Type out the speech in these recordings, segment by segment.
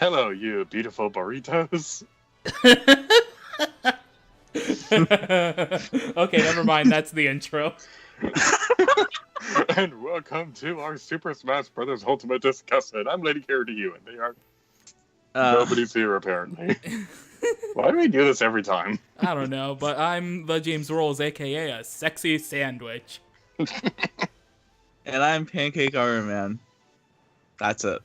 Hello, you beautiful burritos. Okay, never mind. That's the intro. And welcome to our Super Smash Bros. Ultimate Discussion. I'm Lady Care to you, and they are Uh, nobody's here apparently. Why do we do this every time? I don't know, but I'm TheJamesRolls, aka a sexy sandwich. and I'm Pancake Armor Man. That's it.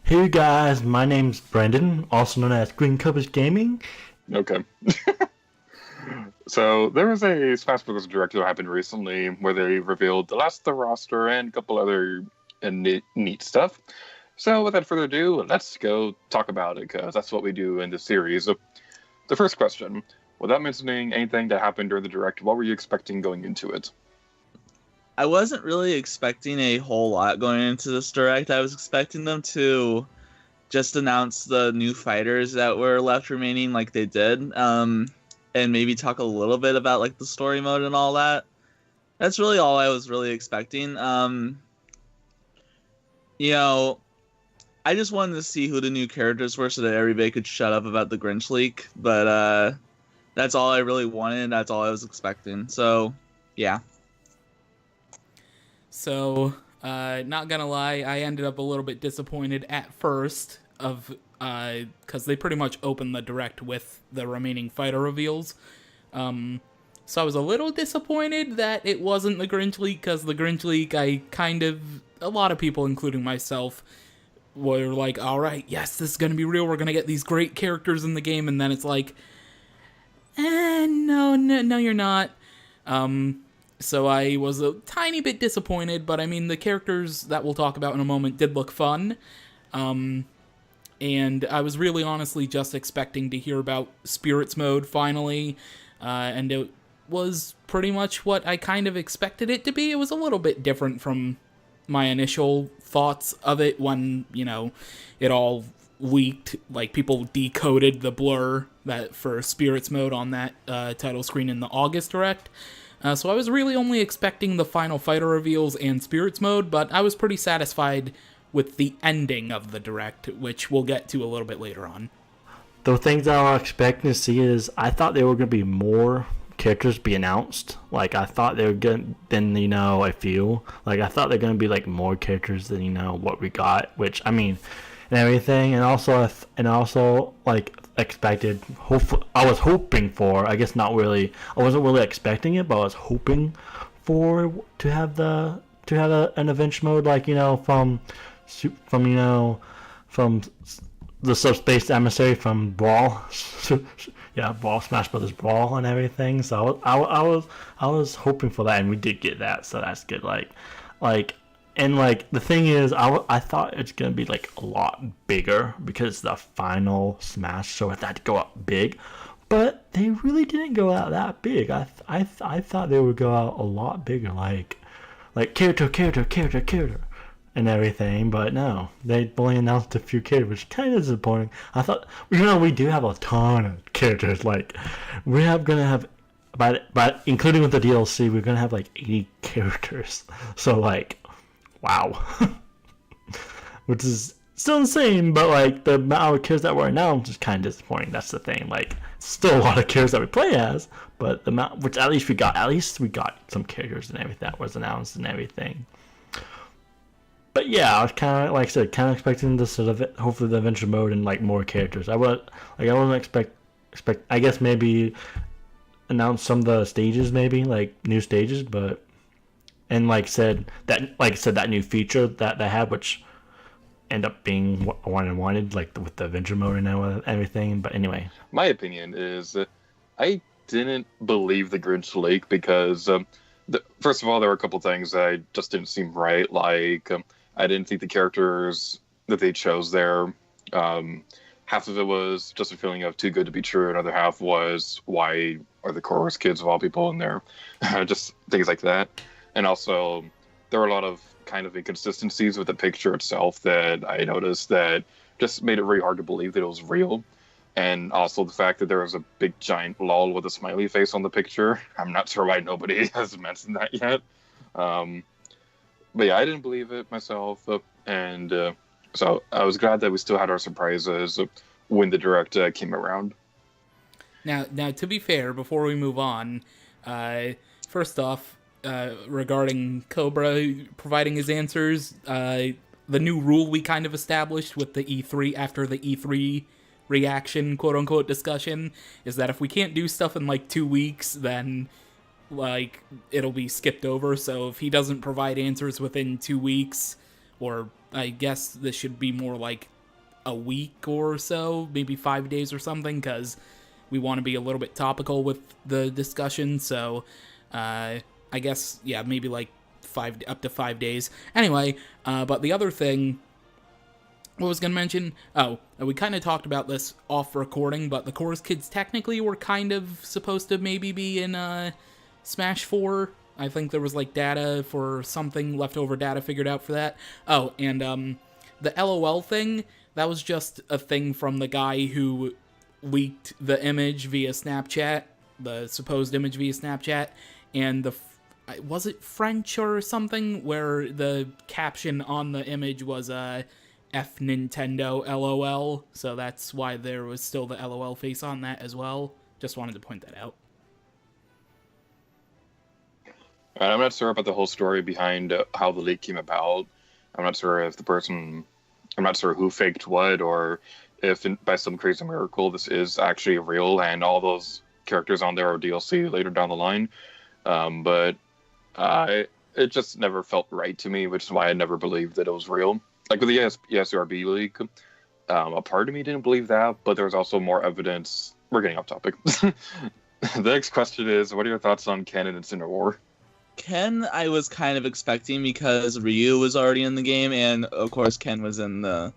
Hey guys, my name's Brendan, also known as Green Covers Gaming. Okay. So there was a Smash Bros. Direct that happened recently where they revealed the last of the roster and a couple other neat stuff. So without further ado, let's go talk about it because that's what we do in this series. So, the first question, without mentioning anything that happened during the direct, what were you expecting going into it? I wasn't really expecting a whole lot going into this direct. I was expecting them to just announce the new fighters that were left remaining like they did. And maybe talk a little bit about like the story mode and all that. That's really all I was really expecting. I just wanted to see who the new characters were so that everybody could shut up about the Grinch leak. But that's all I really wanted. That's all I was expecting. So, yeah. So, not gonna lie, I ended up a little bit disappointed at first because they pretty much opened the direct with the remaining fighter reveals. So I was a little disappointed that it wasn't the Grinch leak, because the Grinch leak, a lot of people, including myself, were like, alright, yes, this is gonna be real, we're gonna get these great characters in the game, and then it's like, no, you're not. So I was a tiny bit disappointed, but I mean, the characters that we'll talk about in a moment did look fun. And I was really honestly just expecting to hear about Spirits Mode finally, and it was pretty much what I kind of expected it to be. It was a little bit different from my initial thoughts of it when, it all leaked, like people decoded the blur that for Spirits Mode on that title screen in the August Direct. So I was really only expecting the final fighter reveals and Spirits Mode, but I was pretty satisfied with the ending of the Direct, which we'll get to a little bit later on. The things that I was expecting to see is I thought there were going to be more characters be announced. Like, I thought they were going than, I feel. Like, I thought they're going to be, like, more characters than, what we got, which, I mean, and everything. And also, like, expected, I was hoping for, I guess not really, I wasn't really expecting it, but I was hoping for to have an adventure mode, like, from the subspace emissary from Brawl, Brawl, Smash Brothers Brawl, and everything. So I was hoping for that, and we did get that, so that's good. And the thing is, I thought it's gonna be like a lot bigger because the final Smash, so it had to go up big, but they really didn't go out that big. I thought they would go out a lot bigger, like character, and everything, but no, they only announced a few characters, which is kind of disappointing. I thought, we do have a ton of characters. Like, gonna have, but including with the DLC, we're gonna have like 80 characters. So like, wow, which is still insane. But like the amount of characters that were announced is kind of disappointing. That's the thing. Like, still a lot of characters that we play as, but the amount, which at least we got some characters and everything that was announced and everything. But yeah, I was kind of, like I said, expecting this sort of, hopefully the adventure mode and like more characters. I wasn't expect. I guess maybe announce some of the stages, maybe like new stages, but and that new feature that they had, which end up being what I wanted, like with the adventure mode and everything. But anyway, My opinion is I didn't believe the Grinch leak because, first of all, there were a couple things that just didn't seem right. Like, I didn't think the characters that they chose there, half of it was just a feeling of too good to be true. Another half was, why are the chorus kids of all people in there? Just things like that. And also, there were a lot of kind of inconsistencies with the picture itself that I noticed that just made it really hard to believe that it was real. And also the fact that there was a big giant lol with a smiley face on the picture. I'm not sure why nobody has mentioned that yet. But yeah, I didn't believe it myself. And So I was glad that we still had our surprises when the direct came around. Now, to be fair, before we move on, first off, regarding Cobra providing his answers, the new rule we kind of established with the E3 after the E3 reaction, quote unquote, discussion is that if we can't do stuff in like 2 weeks, then like it'll be skipped over. So if he doesn't provide answers within 2 weeks, or I guess this should be more like a week or so, maybe 5 days or something, because we want to be a little bit topical with the discussion. So I guess, yeah, maybe like up to 5 days. Anyway, but the other thing what was going to mention, we kind of talked about this off recording, but the Chorus Kids technically were kind of supposed to maybe be in Smash 4. I think there was like data for something, leftover data figured out for that. Oh, and the LOL thing, that was just a thing from the guy who leaked the image via Snapchat, the supposed image via Snapchat, and was it French or something, where the caption on the image was F Nintendo LOL, so that's why there was still the LOL face on that as well. Just wanted to point that out. I'm not sure about the whole story behind how the leak came about. I'm not sure I'm not sure who faked what, or if by some crazy miracle this is actually real and all those characters on there are DLC later down the line. But it just never felt right to me, which is why I never believed that it was real. Like with the ESRB leak, a part of me didn't believe that, but there was also more evidence. We're getting off topic. The next question is, what are your thoughts on Ken and Incineroar? Ken, I was kind of expecting because Ryu was already in the game, and of course Ken was in the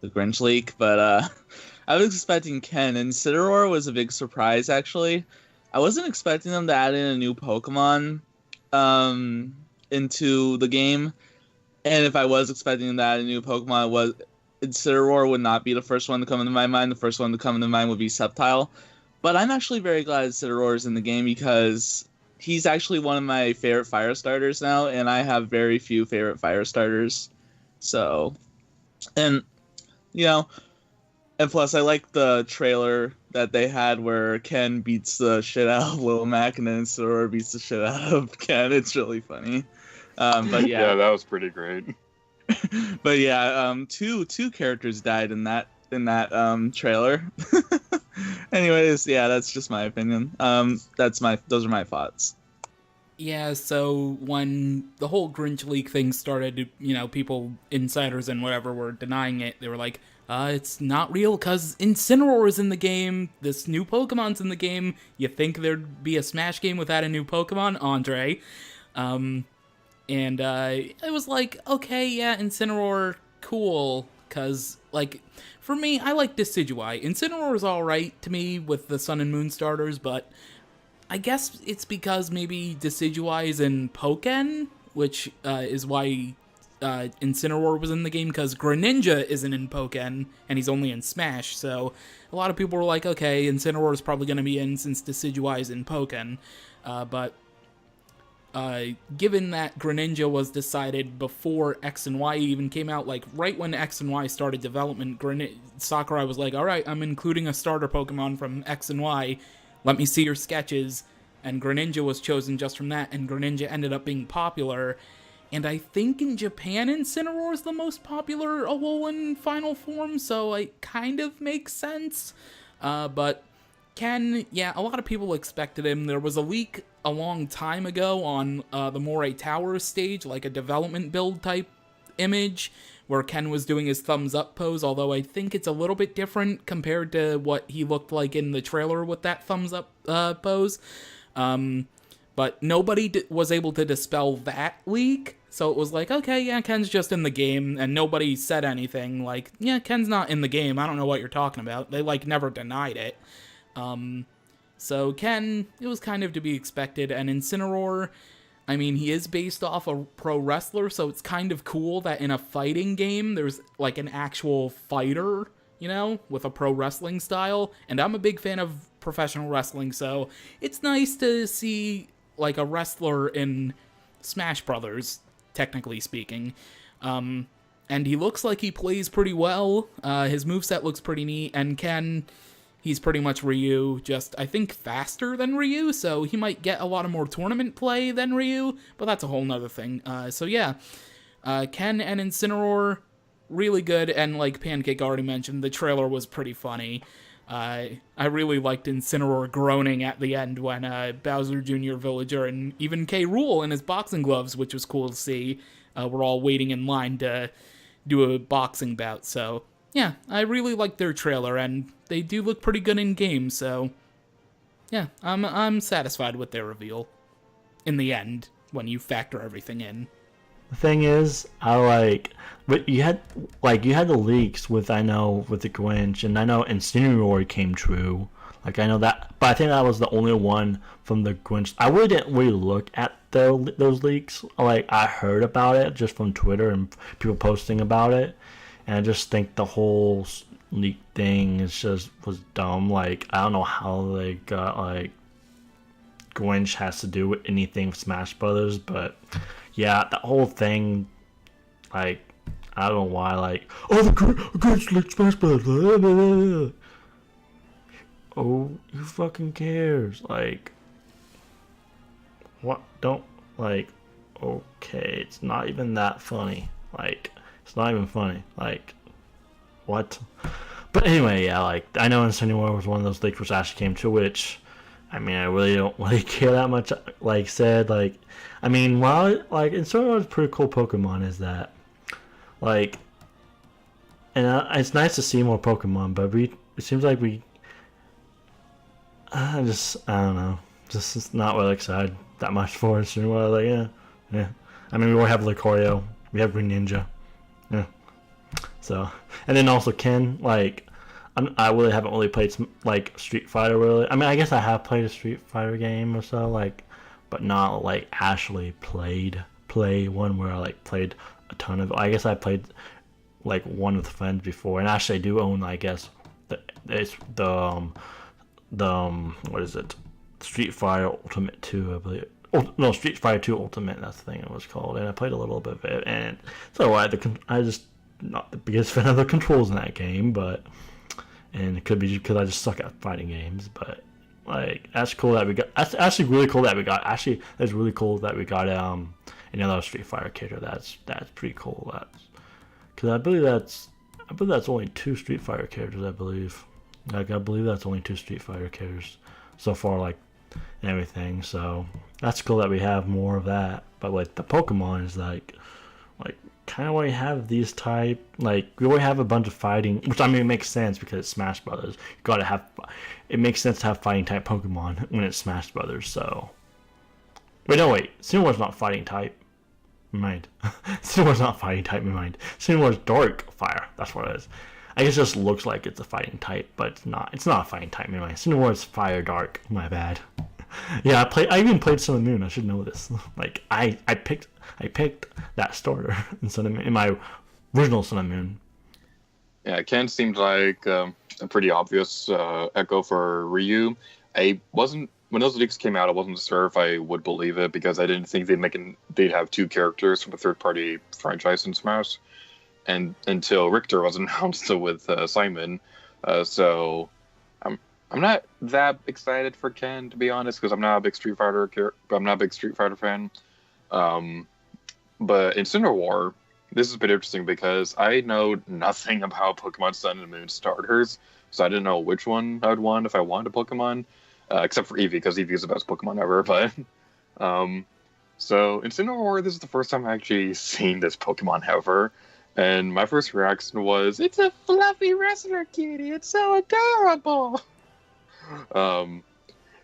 Grinch leak, but I was expecting Ken. And Incineroar was a big surprise, actually. I wasn't expecting them to add in a new Pokemon into the game, and if I was expecting them to add a new Pokemon, Incineroar would not be the first one to come into my mind. The first one to come into mind would be Sceptile. But I'm actually very glad Incineroar is in the game because he's actually one of my favorite fire starters now, and I have very few favorite fire starters. So, and, you know, and plus I like the trailer that they had where Ken beats the shit out of Lil Mac and then Incineroar beats the shit out of Ken. It's really funny. But yeah. Yeah, that was pretty great. But yeah, two characters died in that trailer. Anyways, yeah, that's just my opinion. Those are my thoughts. Yeah, so when the whole Grinch leak thing started, people, insiders and whatever, were denying it. They were like, it's not real because Incineroar is in the game, this new Pokemon's in the game. You think there'd be a Smash game without a new Pokemon? Andre. And it was like, okay, yeah, Incineroar, cool, because, like, for me, I like Decidueye. Incineroar is alright to me with the Sun and Moon starters, but I guess it's because maybe Decidueye is in Pokken, which is why Incineroar was in the game, because Greninja isn't in Pokken, and he's only in Smash, so a lot of people were like, okay, Incineroar is probably going to be in since Decidueye is in Pokken, but given that Greninja was decided before X and Y even came out, like right when X and Y started development, Sakurai was like, alright, I'm including a starter Pokemon from X and Y, let me see your sketches, and Greninja was chosen just from that, and Greninja ended up being popular, and I think in Japan Incineroar is the most popular Alolan final form, so it kind of makes sense, but Ken, yeah, a lot of people expected him. There was a leak a long time ago on the Moray Towers stage, like a development build type image, where Ken was doing his thumbs up pose, although I think it's a little bit different compared to what he looked like in the trailer with that thumbs up pose. But nobody was able to dispel that leak, so it was like, okay, yeah, Ken's just in the game, and nobody said anything, like, yeah, Ken's not in the game, I don't know what you're talking about. They, like, never denied it. So Ken, it was kind of to be expected, and Incineroar, I mean, he is based off a pro wrestler, so it's kind of cool that in a fighting game, there's, like, an actual fighter, with a pro wrestling style, and I'm a big fan of professional wrestling, so it's nice to see, like, a wrestler in Smash Brothers, technically speaking. And and he looks like he plays pretty well. His moveset looks pretty neat, and Ken, he's pretty much Ryu, just, I think, faster than Ryu, so he might get a lot of more tournament play than Ryu, but that's a whole nother thing. So yeah, Ken and Incineroar, really good, and like Pancake already mentioned, the trailer was pretty funny. I really liked Incineroar groaning at the end when Bowser Jr., Villager, and even K. Rool in his boxing gloves, which was cool to see. We're all waiting in line to do a boxing bout, so yeah, I really liked their trailer, and they do look pretty good in game, so yeah, I'm satisfied with their reveal in the end when you factor everything in. The thing is, but you had the leaks with the Grinch, and I know Incineroar came true. Like, I know that, but I think that was the only one from the Grinch. I really didn't really look at those leaks. Like, I heard about it just from Twitter and people posting about it, and I just think the whole leak thing was dumb. Like, I don't know how they got, like, Grinch has to do with anything with Smash Brothers, but yeah, the whole thing, like, I don't know why, like, oh, the Grinch like Smash Brothers, blah, blah, blah. Oh, who fucking cares? Like, what? Don't, like, okay, it's not even that funny. Like, it's not even funny. Like, what? But anyway, yeah, like, I know Incineroar was one of those leaks which actually came to, which, I mean, I really don't really care that much, like, said, like, I mean, while, like, Incineroar is a pretty cool Pokemon, is that, like, and it's nice to see more Pokemon, but it seems like I don't know, just not really excited that much for it. So, like, yeah. I mean, we have Lucario, we have Greninja, yeah. So, and then also Ken, like, I really haven't really played like Street Fighter really. I mean, I guess I have played a Street Fighter game or so, like, but not like actually play one where I like played a ton of. I guess I played like one with friends before, and actually I do own, I guess, the what is it? Street Fighter Ultimate 2, I believe. Oh, no, Street Fighter 2 Ultimate, that's the thing it was called. And I played a little bit of it. And so I just not the biggest fan of the controls in that game, but, and it could be because I just suck at fighting games, but, like, that's cool that we got, that's actually really cool that we got, that's really cool that we got, another Street Fighter character. That's pretty cool. Because I believe that's only 2 Street Fighter characters, I believe. Like, I believe that's only 2 Street Fighter characters so far, like, and everything. So that's cool that we have more of that. But like the Pokemon is like kind of already have these type, like, we already have a bunch of fighting, which I mean it makes sense because it's Smash Brothers. You gotta have, it makes sense to have fighting type Pokemon when it's Smash Brothers. So wait, Cinewar's not fighting type. Mind. Cinewar's not fighting type. Mind. Cinewar's Dark Fire. That's what it is. I guess it just looks like it's a fighting type, but it's not. It's not a fighting type. Anyway, Cinewar's Fire Dark. My bad. Yeah, I even played Sun and Moon. I should know this. Like, I picked that starter in my original Sun and Moon. Yeah, Ken seemed like a pretty obvious echo for Ryu. When those leaks came out, I wasn't sure if I would believe it because I didn't think they'd have 2 characters from a third-party franchise in Smash, and until Richter was announced with Simon. So I'm not that excited for Ken, to be honest, because I'm not a big Street Fighter fan. But Incineroar, this has been interesting because I know nothing about Pokemon Sun and Moon starters, so I didn't know which one I would want if I wanted a Pokemon, except for Eevee, because Eevee is the best Pokemon ever. But so Incineroar, this is the first time I've actually seen this Pokemon ever, and my first reaction was, "It's a fluffy wrestler kitty. It's so adorable."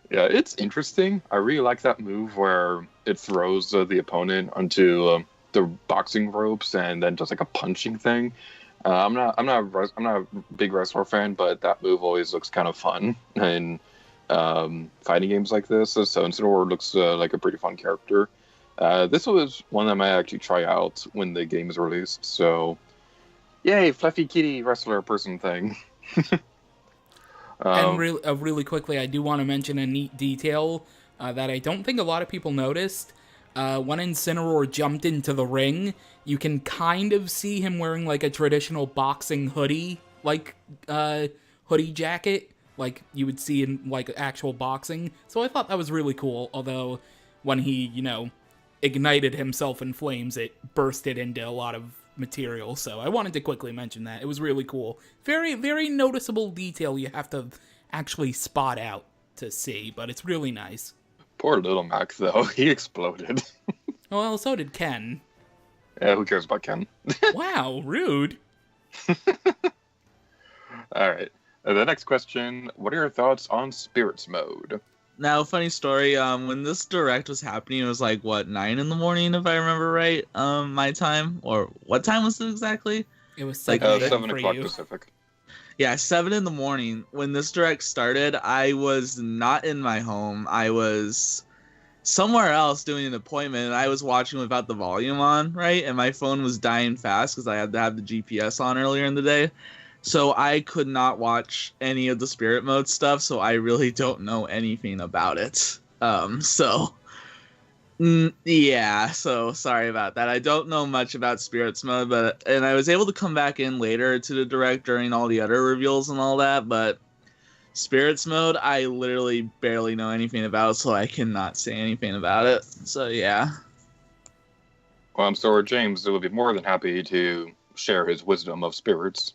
Yeah, it's interesting. I really like that move where it throws the opponent onto the boxing ropes and then does like a punching thing. I'm not a big wrestler fan, but that move always looks kind of fun in fighting games like this. So Incineroar looks like a pretty fun character. This was one that I might actually try out when the game is released. So, yay, fluffy kitty wrestler person thing. And really quickly, I do want to mention a neat detail that I don't think a lot of people noticed. when Incineroar jumped into the ring, you can kind of see him wearing like a traditional boxing hoodie, like hoodie jacket, like you would see in like actual boxing. So I thought that was really cool, although when he, ignited himself in flames, it bursted into a lot of material. So I wanted to quickly mention that. It was really cool. Very, very noticeable detail you have to actually spot out to see, but it's really nice. Poor little Mac, though. He exploded. Well, so did Ken. Yeah, who cares about Ken? Wow, rude. All right. The next question, what are your thoughts on Spirits Mode? Now, funny story, when this direct was happening, it was like, 9 in the morning, if I remember right, my time? Or what time was it exactly? It was Like, 7 o'clock Pacific. Yeah, 7 in the morning. When this direct started, I was not in my home. I was somewhere else doing an appointment, and I was watching without the volume on, right? And my phone was dying fast because I had to have the GPS on earlier in the day. So I could not watch any of the Spirit Mode stuff, so I really don't know anything about it. Yeah, so sorry about that. I don't know much about Spirits Mode, and I was able to come back in later to the direct during all the other reveals and all that, but Spirits Mode, I literally barely know anything about, so I cannot say anything about it. So yeah. Well, I'm sorry, James will be more than happy to share his wisdom of spirits.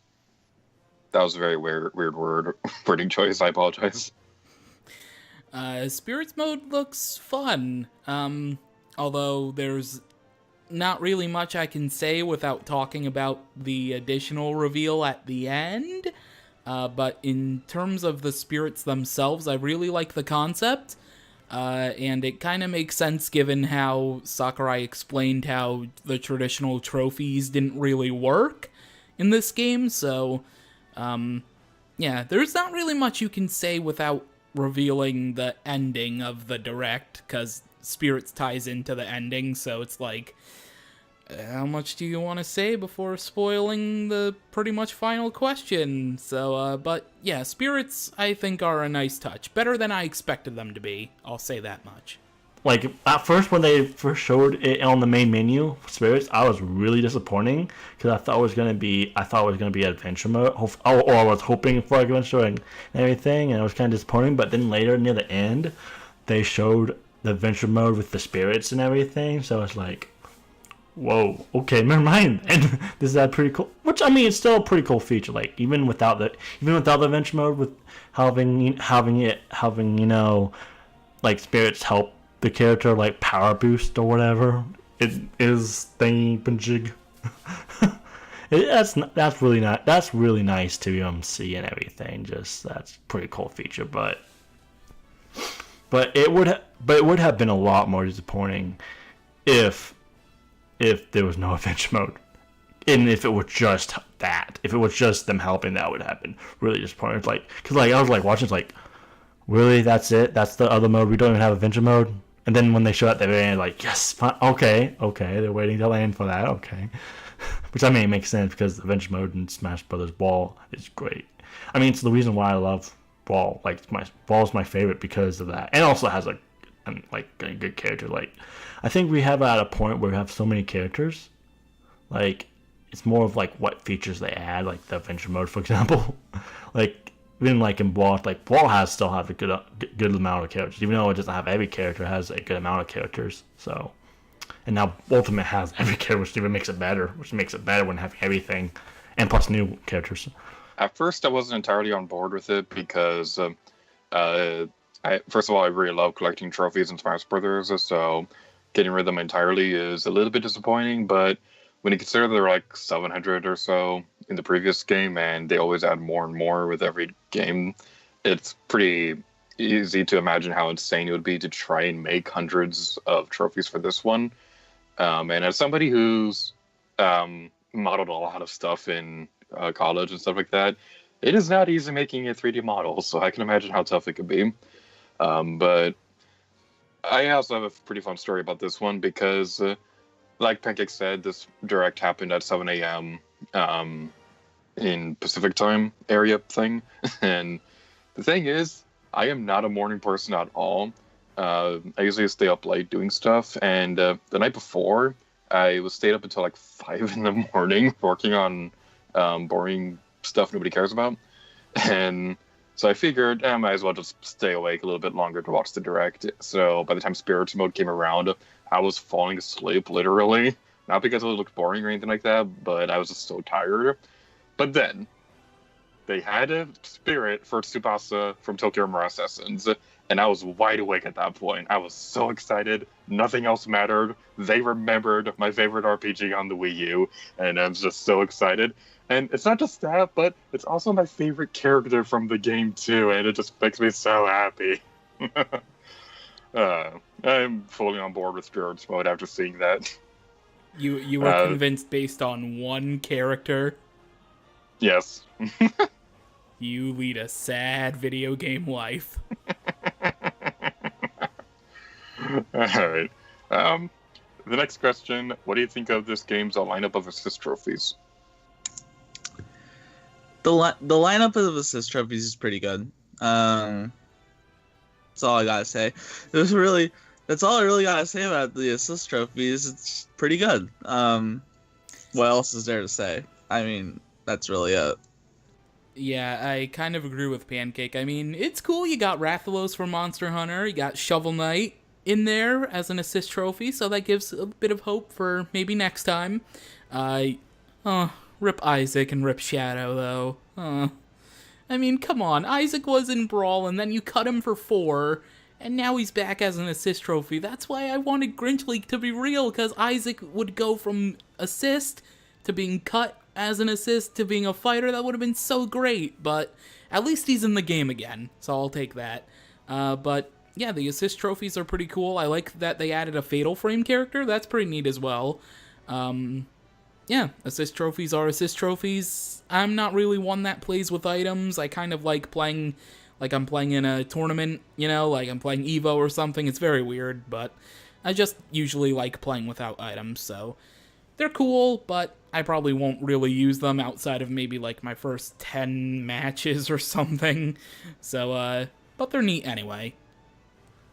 That was a very weird wording choice. I apologize. Spirits Mode looks fun. Although there's not really much I can say without talking about the additional reveal at the end. But in terms of the spirits themselves, I really like the concept. And it kind of makes sense given how Sakurai explained how the traditional trophies didn't really work in this game. So, yeah, there's not really much you can say without revealing the ending of the direct, because spirits ties into the ending, so it's like, how much do you want to say before spoiling the pretty much final question? So, but yeah, spirits I think are a nice touch. Better than I expected them to be, I'll say that much. Like, at first, when they first showed it on the main menu, spirits, I was really disappointing, because I thought it was gonna be adventure mode, or I was hoping for adventure and everything, and it was kind of disappointing. But then later, near the end, they showed the adventure mode with the spirits and everything, so it's like, whoa, okay, never mind. And this is a pretty cool, which, I mean, it's still a pretty cool feature. Like, even without the adventure mode, with having like spirits help the character, like power boost or whatever, it is thingy-jig. That's really not. That's really nice to see and everything. Just that's a pretty cool feature, but it would have been a lot more disappointing if there was no adventure mode, and if it was just that, if it was just them helping, that would have been really disappointing. It's like, because like I was like watching, it's like, really, that's it? That's the other mode? We don't even have adventure mode? And then when they show up, they're like, yes, fine, okay, they're waiting till the end for that, okay. Which, I mean, it makes sense, because adventure mode in Smash Brothers Brawl is great. I mean, it's the reason why I love Brawl. Like, Brawl is my favorite because of that, and also has a good character. Like, I think we have at a point where we have so many characters, like, it's more of like what features they add, like the adventure mode, for example. Like, even like in Brawl, like Brawl still have a good amount of characters, even though it doesn't have every character, it has a good amount of characters. So, and now Ultimate has every character, which even makes it better. When having everything, and plus new characters. At first, I wasn't entirely on board with it because, first of all, I really love collecting trophies in Smash Brothers, so getting rid of them entirely is a little bit disappointing. But when you consider there were like 700 or so in the previous game, and they always add more and more with every game, it's pretty easy to imagine how insane it would be to try and make hundreds of trophies for this one. And as somebody who's modeled a lot of stuff in college and stuff like that, it is not easy making a 3D model, so I can imagine how tough it could be. But I also have a pretty fun story about this one, because like Pancake said, this direct happened at 7 a.m. In Pacific time area thing. And the thing is, I am not a morning person at all. I usually stay up late doing stuff, and the night before, I was stayed up until like 5 in the morning working on boring stuff nobody cares about, and so I figured I might as well just stay awake a little bit longer to watch the direct. So by the time Spirits Mode came around, I was falling asleep literally, not because it looked boring or anything like that, but I was just so tired. But then they had a spirit for Tsubasa from Tokyo Mirage Assassins, and I was wide awake at that point. I was so excited. Nothing else mattered. They remembered my favorite RPG on the Wii U, and I was just so excited. And it's not just that, but it's also my favorite character from the game too, and it just makes me so happy. I'm fully on board with Spirits Mode after seeing that. You were convinced based on one character? Yes. You lead a sad video game life. Alright. The next question, what do you think of this game's lineup of assist trophies? The lineup of assist trophies is pretty good. That's all I gotta say. That's all I really gotta say about the assist trophies. It's pretty good. What else is there to say? I mean, that's really it. Yeah, I kind of agree with Pancake. I mean, it's cool. You got Rathalos from Monster Hunter. You got Shovel Knight in there as an assist trophy, so that gives a bit of hope for maybe next time. Rip Isaac and Rip Shadow, though. I mean, come on. Isaac was in Brawl, and then you cut him for 4, and now he's back as an assist trophy. That's why I wanted Grinch League to be real, because Isaac would go from assist to being cut as an assist to being a fighter. That would have been so great, but at least he's in the game again, so I'll take that. But yeah, the assist trophies are pretty cool. I like that they added a Fatal Frame character. That's pretty neat as well. Yeah, assist trophies are assist trophies. I'm not really one that plays with items. I kind of like playing like I'm playing in a tournament, you know, like I'm playing Evo or something. It's very weird, but I just usually like playing without items, so they're cool, but I probably won't really use them outside of maybe like my first 10 matches or something. So, but they're neat anyway.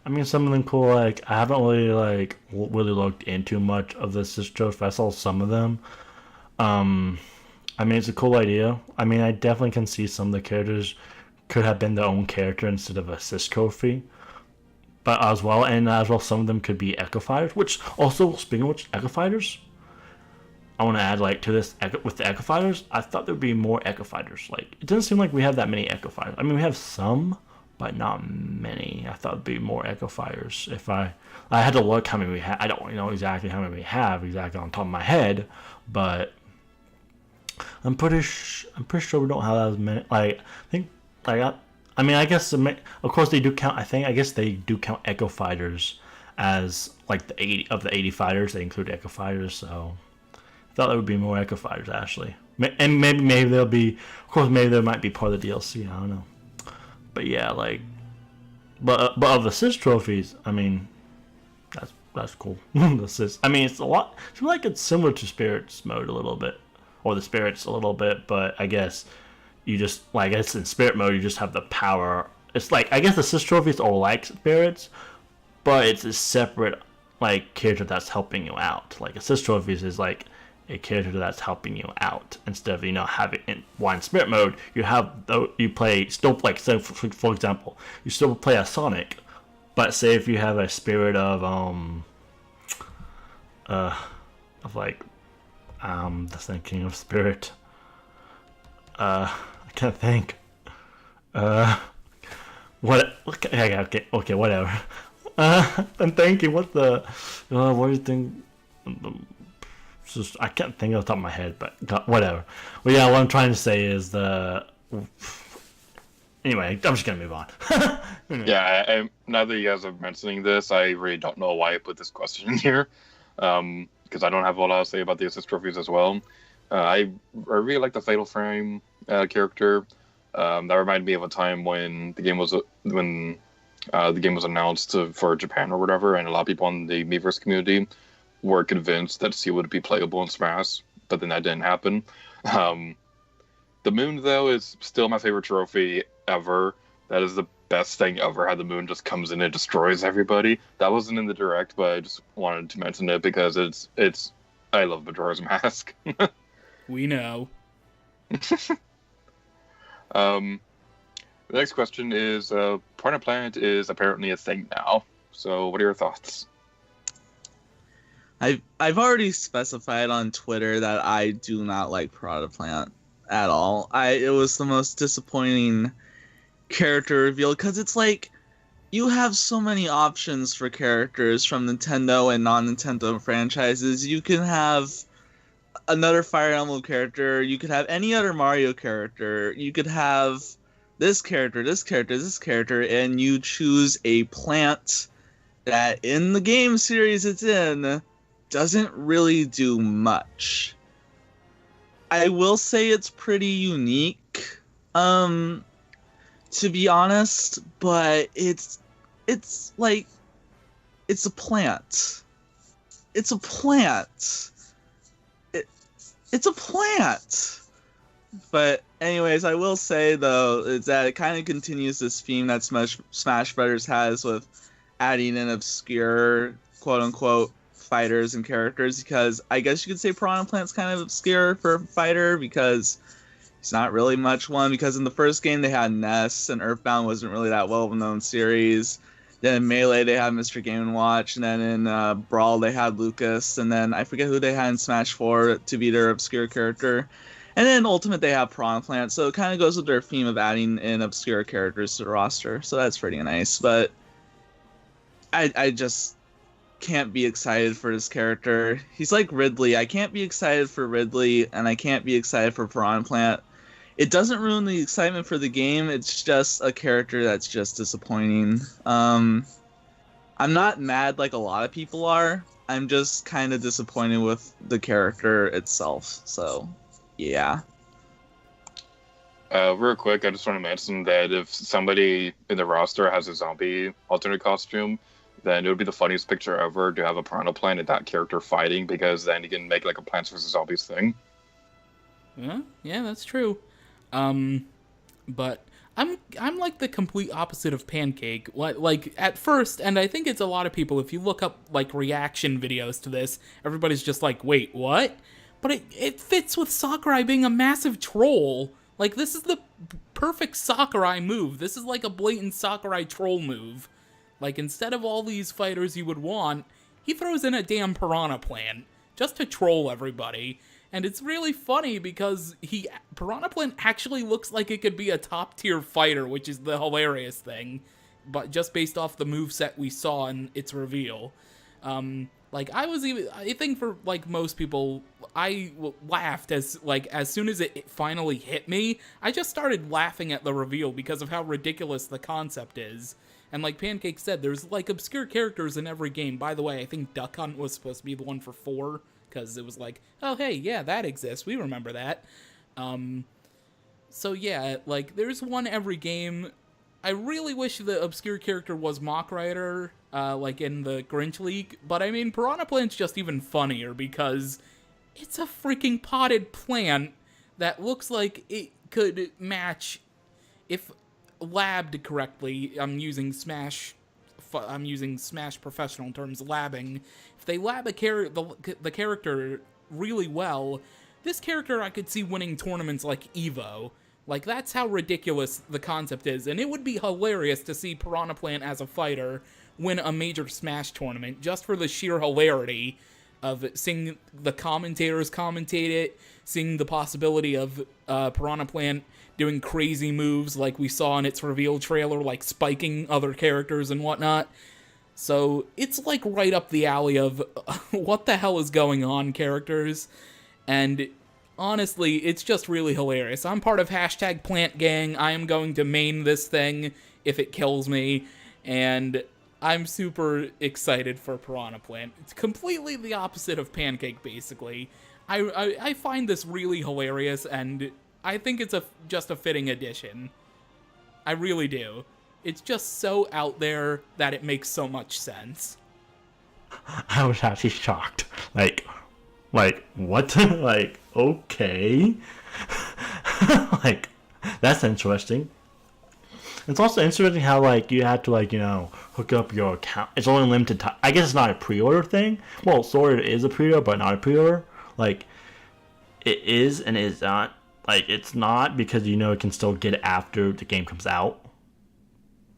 I mean, some of them cool. Like, I haven't really looked into much of the assist trophy. I saw some of them. I mean, it's a cool idea. I mean, I definitely can see some of the characters could have been their own character instead of assist trophy. But as well, some of them could be Echo Fighters. Which also, speaking of which, Echo Fighters, I want to add to this with the Echo Fighters. I thought there'd be more Echo Fighters. Like, it doesn't seem like we have that many Echo Fighters. I mean, we have some, but not many. I thought it'd be more Echo Fighters. If I had to look how many we have. I don't know exactly how many we have exactly on top of my head, but I'm pretty sure we don't have as many. I guess of course they do count. I guess they do count Echo Fighters as like the 80 fighters. They include Echo Fighters, so I thought there would be more Echo Fighters actually. And maybe there'll be. Of course, maybe there might be part of the DLC. I don't know. But yeah, but of the assist trophies, I mean, that's cool. The assist. I mean, it's a lot. I feel like it's similar to Spirits Mode a little bit, or the Spirits a little bit. But I guess you just I guess in Spirit Mode you just have the power. It's like I guess assist trophies are like Spirits, but it's a separate character that's helping you out. Like assist trophies is like a character that's helping you out instead of having in Spirit Mode you play still say for example you still play a Sonic, but say if you have a spirit of the thinking of spirit I can't think what okay whatever I'm thinking what do you think I can't think off the top of my head, but whatever. Well, yeah, what I'm trying to say is Anyway, I'm just gonna move on. Yeah, now that you guys are mentioning this, I really don't know why I put this question in here, because I don't have a lot to say about the assist trophies as well. I really like the Fatal Frame character. That reminded me of a time when the game was announced for Japan or whatever, and a lot of people in the Miiverse community were convinced that C would be playable in Smash, but then that didn't happen. The Moon, though, is still my favorite trophy ever. That is the best thing ever how the moon just comes in and destroys everybody. That wasn't in the direct, but I just wanted to mention it because it's I love Majora's Mask. We know. The next question is, Piranha Plant is apparently a thing now. So what are your thoughts? I've already specified on Twitter that I do not like Piranha Plant at all. It was the most disappointing character reveal because it's like you have so many options for characters from Nintendo and non-Nintendo franchises. You can have another Fire Emblem character, you could have any other Mario character, you could have this character, this character, this character, and you choose a plant that in the game series it's in doesn't really do much. I will say it's pretty unique, to be honest, but it's like it's a plant. It's a plant. It's a plant. But anyways, I will say though is that it kind of continues this theme that Smash Brothers has with adding in obscure quote unquote fighters and characters, because I guess you could say Piranha Plant's kind of obscure for a fighter because he's not really much one, because in the first game they had Ness and Earthbound wasn't really that well known series. Then in Melee they had Mr. Game & Watch, and then in Brawl they had Lucas, and then I forget who they had in Smash 4 to be their obscure character. And then in Ultimate they have Piranha Plant, so it kind of goes with their theme of adding in obscure characters to the roster, so that's pretty nice. But I just can't be excited for this character. He's like Ridley. I can't be excited for Ridley, and I can't be excited for Piranha Plant. It doesn't ruin the excitement for the game. It's just a character that's just disappointing. I'm not mad like a lot of people are. I'm just kind of disappointed with the character itself. So, yeah. Real quick, I just want to mention that if somebody in the roster has a zombie alternate costume, then it would be the funniest picture ever to have a Piranha Plant and that character fighting, because then you can make like a Plants vs. Zombies thing. Yeah, that's true. But I'm like the complete opposite of Pancake. Like at first, and I think it's a lot of people, if you look up like reaction videos to this, everybody's just like, wait, what? But it fits with Sakurai being a massive troll. Like, this is the perfect Sakurai move. This is like a blatant Sakurai troll move. Like, instead of all these fighters you would want, he throws in a damn Piranha Plant just to troll everybody. And it's really funny because Piranha Plant actually looks like it could be a top-tier fighter, which is the hilarious thing. But just based off the moveset we saw in its reveal. I think for, like, most people, I laughed as soon as it finally hit me, I just started laughing at the reveal because of how ridiculous the concept is. And like Pancake said, there's, like, obscure characters in every game. By the way, I think Duck Hunt was supposed to be the one for 4, because it was like, oh, hey, yeah, that exists. We remember that. So, yeah, like, there's one every game. I really wish the obscure character was Mock Rider, like in the Grinch League, but I mean, Piranha Plant's just even funnier because it's a freaking potted plant that looks like it could match, if labbed correctly. I'm using Smash professional terms, labbing. If they lab the character really well, this character I could see winning tournaments like EVO. Like, that's how ridiculous the concept is, and it would be hilarious to see Piranha Plant as a fighter win a major Smash tournament, just for the sheer hilarity of seeing the commentators commentate it, seeing the possibility of Piranha Plant doing crazy moves like we saw in its reveal trailer, like spiking other characters and whatnot. So, it's like right up the alley of what the hell is going on characters, and honestly, it's just really hilarious. I'm part of #PlantGang. I am going to main this thing if it kills me, and I'm super excited for Piranha Plant. It's completely the opposite of Pancake, basically. I find this really hilarious, and I think it's just a fitting addition. I really do. It's just so out there that it makes so much sense. I was actually shocked. Like, what? Like, okay. Like, that's interesting. It's also interesting how like you have to like hook up your account. It's only limited time. I guess it's not a pre-order thing. Well, sort of is a pre-order, but not a pre-order. Like it is and it is not. Like it's not because it can still get it after the game comes out.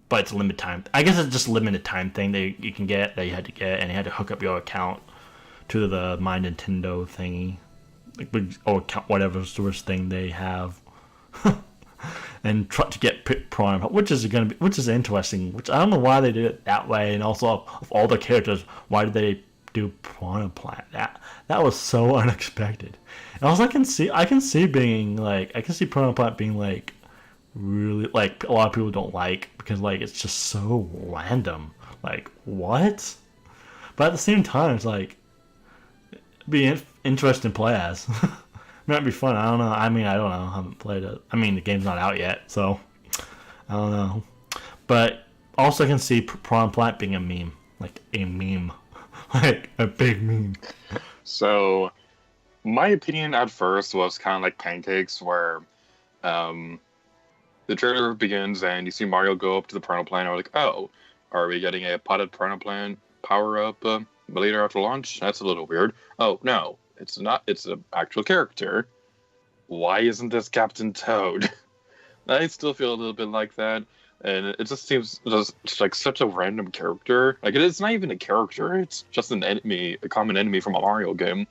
But it's a limited time. I guess it's just a limited time thing that you can get that you had to get, and you had to hook up your account to the My Nintendo thingy, or whatever source thing they have, and try to get Prime, which is interesting. Which I don't know why they did it that way, and also of all the characters, why did they do Piranha Plant? That was so unexpected. And also, I can see Piranha Plant being like really like a lot of people don't like because like it's just so random. Like what? But at the same time, it's like be interesting to play as. Might be fun. I don't know. I mean, I don't know. I haven't played it. I mean, the game's not out yet, so I don't know. But also, I can see Piranha Plant being a meme, like a meme, like a big meme. So, my opinion at first was kind of like pancakes, where the trailer begins and you see Mario go up to the Piranha Plant. I was like, oh, are we getting a potted Piranha Plant power up later after launch? That's a little weird. Oh, no, it's not. It's an actual character. Why isn't this Captain Toad? I still feel a little bit like that. And it just seems just like such a random character. Like it's not even a character. It's just an enemy, a common enemy from a Mario game.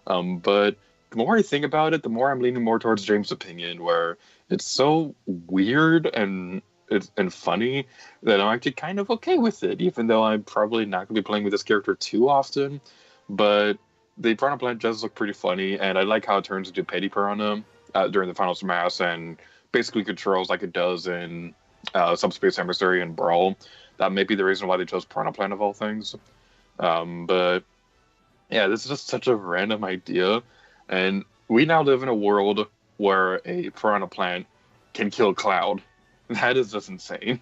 But the more I think about it, the more I'm leaning more towards James' opinion, where it's so weird and funny that I'm actually kind of okay with it, even though I'm probably not going to be playing with this character too often. But the Piranha Plant does look pretty funny, and I like how it turns into Petty Piranha during the final smash and basically controls like it does in Subspace Emissary and Brawl. That may be the reason why they chose Piranha Plant of all things. But yeah, this is just such a random idea, and we now live in a world where a Piranha Plant can kill Cloud. That is just insane.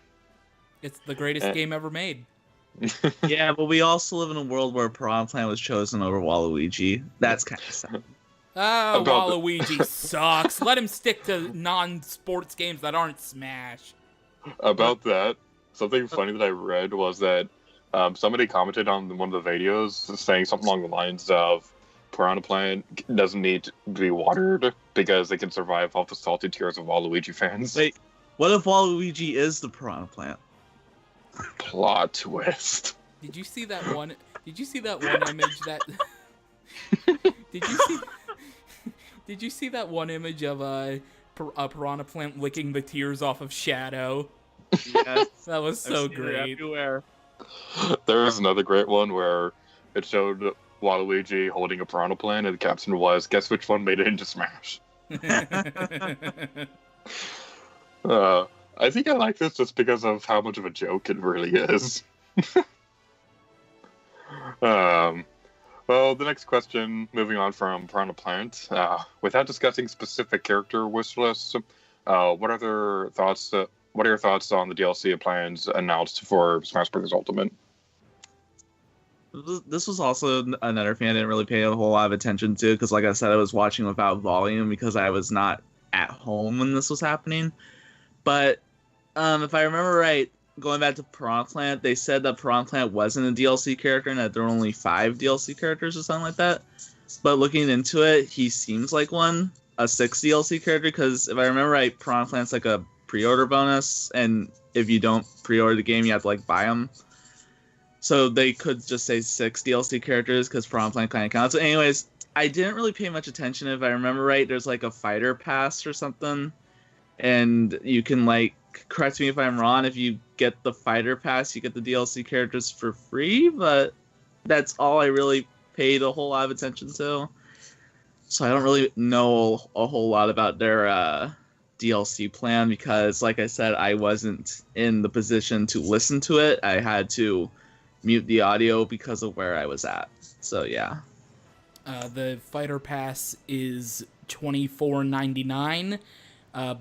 It's the greatest game ever made. Yeah, but we also live in a world where Piranha Plant was chosen over Waluigi. That's kind of sad. Oh, Waluigi sucks. Let him stick to non-sports games that aren't Smash. About that, something funny that I read was that somebody commented on one of the videos saying something along the lines of Piranha Plant doesn't need to be watered because they can survive off the salty tears of Waluigi fans. Wait, what if Waluigi is the Piranha Plant? Plot twist. Did you see that one image that? Did you see that one image of a Piranha Plant licking the tears off of Shadow? Yes, that was so great. Everywhere. There was another great one where it showed Waluigi holding a Piranha Plant, and the caption was, "Guess which one made it into Smash?" I think I like this just because of how much of a joke it really is. Well, the next question, moving on from Piranha Plant, without discussing specific character wish lists, what are your thoughts on the DLC plans announced for Smash Bros. Ultimate? This was also another thing I didn't really pay a whole lot of attention to because, like I said, I was watching without volume because I was not at home when this was happening. But if I remember right, going back to Piranha Plant, they said that Piranha Plant wasn't a DLC character and that there were only 5 DLC characters or something like that. But looking into it, he seems like a 6th DLC character because if I remember right, Piranha Plant's like a pre-order bonus, and if you don't pre-order the game, you have to like buy them. So they could just say 6 DLC characters because Piranha Plant kind of counts. So anyways, I didn't really pay much attention. If I remember right, there's like a fighter pass or something, and you can like, correct me if I'm wrong, if you get the fighter pass, you get the DLC characters for free, but that's all I really paid a whole lot of attention to. So I don't really know a whole lot about their DLC plan because, like I said, I wasn't in the position to listen to it. I had to mute the audio because of where I was at. So yeah. The fighter pass is $24.99.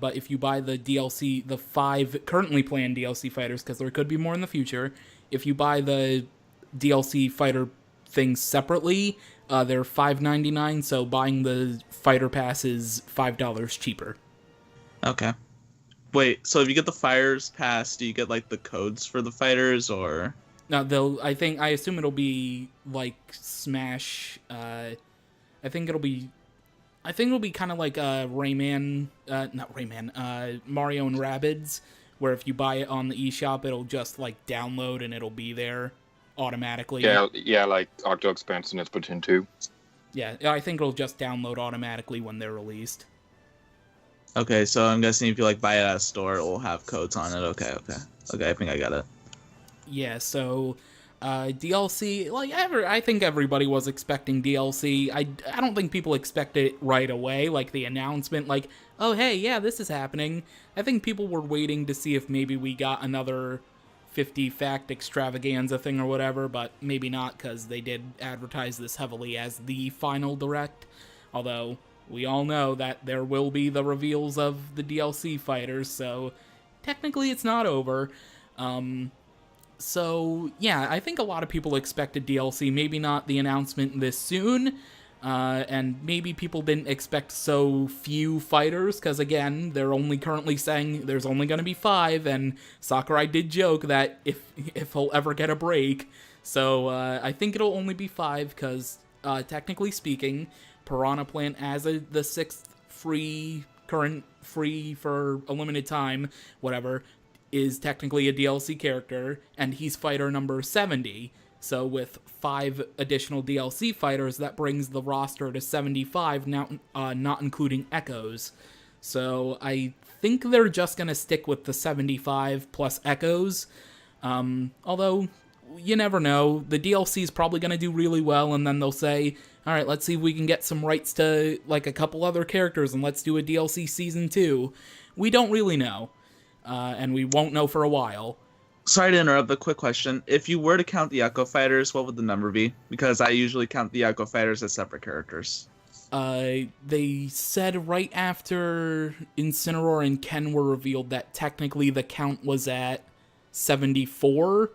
But if you buy the DLC, the 5 currently planned DLC fighters, because there could be more in the future, if you buy the DLC fighter things separately, they're $5.99, so buying the fighter pass is $5 cheaper. Okay. Wait, so if you get the Fighters Pass, do you get like the codes for the fighters or? No, they'll. I assume it'll be like Smash. I think it'll be. I think it'll be kind of like Rayman. Not Rayman. Mario and Rabbids, where if you buy it on the eShop, it'll just like download and it'll be there automatically. Yeah, like Octo Expanse and Splatoon 2. Yeah, I think it'll just download automatically when they're released. Okay, so I'm guessing if you like buy it at a store, it will have codes on it. Okay, I think I got it. Yeah, so DLC, like I think everybody was expecting DLC. I don't think people expected it right away, like the announcement, like, oh hey, yeah, this is happening. I think people were waiting to see if maybe we got another 50 fact extravaganza thing or whatever, but maybe not, because they did advertise this heavily as the final direct. Although we all know that there will be the reveals of the DLC fighters, so technically it's not over. So, yeah, I think a lot of people expected DLC, maybe not the announcement this soon, and maybe people didn't expect so few fighters, because again, they're only currently saying there's only going to be 5, and Sakurai did joke that if he'll ever get a break, so I think it'll only be 5, because technically speaking, Piranha Plant as the 6th current free for a limited time, whatever, is technically a DLC character, and he's fighter number 70. So with 5 additional DLC fighters, that brings the roster to 75, now not including Echoes. So I think they're just going to stick with the 75 plus Echoes. Although, you never know. The DLC is probably going to do really well, and then they'll say, alright, let's see if we can get some rights to like a couple other characters, and let's do a DLC Season 2. We don't really know. And we won't know for a while. Sorry to interrupt, but quick question. If you were to count the Echo Fighters, what would the number be? Because I usually count the Echo Fighters as separate characters. They said right after Incineroar and Ken were revealed that technically the count was at 74.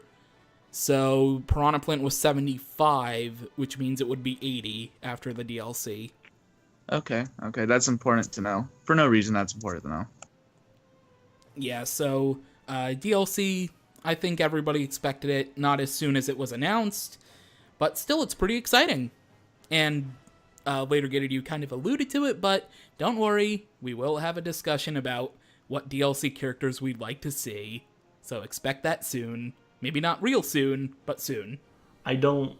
So Piranha Plant was 75, which means it would be 80 after the DLC. Okay, that's important to know. For no reason, that's important to know. Yeah, so DLC, I think everybody expected it, not as soon as it was announced, but still it's pretty exciting. And later Gator, you kind of alluded to it, but don't worry, we will have a discussion about what DLC characters we'd like to see, so expect that soon. Maybe not real soon, but soon. I don't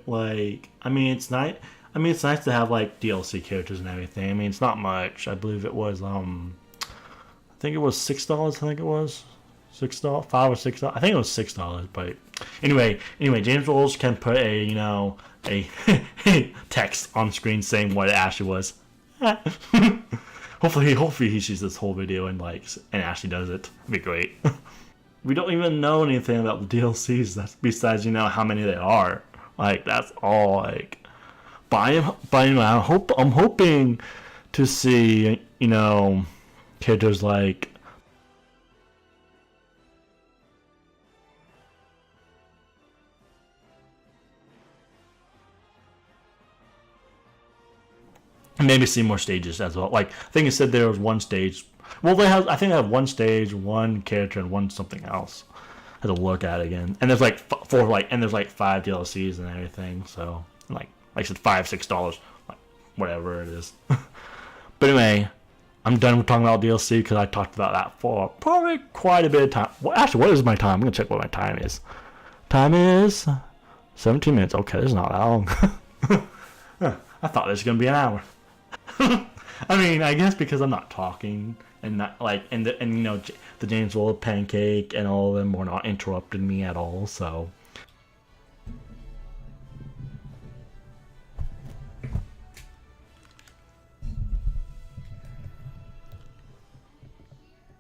like. I mean, it's nice. I mean, it's nice to have like DLC characters and everything. I mean, it's not much. I believe it was I think it was $6. I think it was $6, $5 or $6. I think it was $6. But anyway, TheJamesRolls can put a a text on screen saying what it actually was. hopefully he sees this whole video and actually does it. It'd be great. We don't even know anything about the DLCs. That's besides how many there are. Like that's all like. But I'm hoping to see characters like maybe see more stages as well. Like I think it said there was one stage. Well, I think they have one stage, one character, and one something else. I had to look at it again. And there's like 4 and there's like 5 DLCs and everything. So like I said, $5-6, like whatever it is. But anyway. I'm done with talking about DLC because I talked about that for probably quite a bit of time. Well, actually, what is my time? I'm going to check what my time is. Time is 17 minutes. Okay, this is not that long. I thought this was going to be an hour. I mean, I guess because I'm not talking and not the James Roll, Pancake, and all of them were not interrupting me at all, so.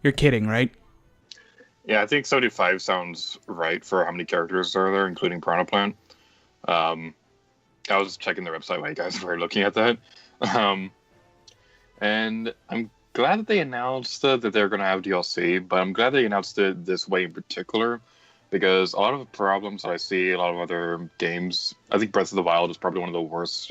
You're kidding, right? Yeah, I think 75 sounds right for how many characters are there, including Piranha Plant. I was checking their website while you guys were looking at that. And I'm glad that they announced that they're going to have DLC, but I'm glad they announced it this way in particular, because a lot of the problems that I see, a lot of other games, I think Breath of the Wild is probably one of the worst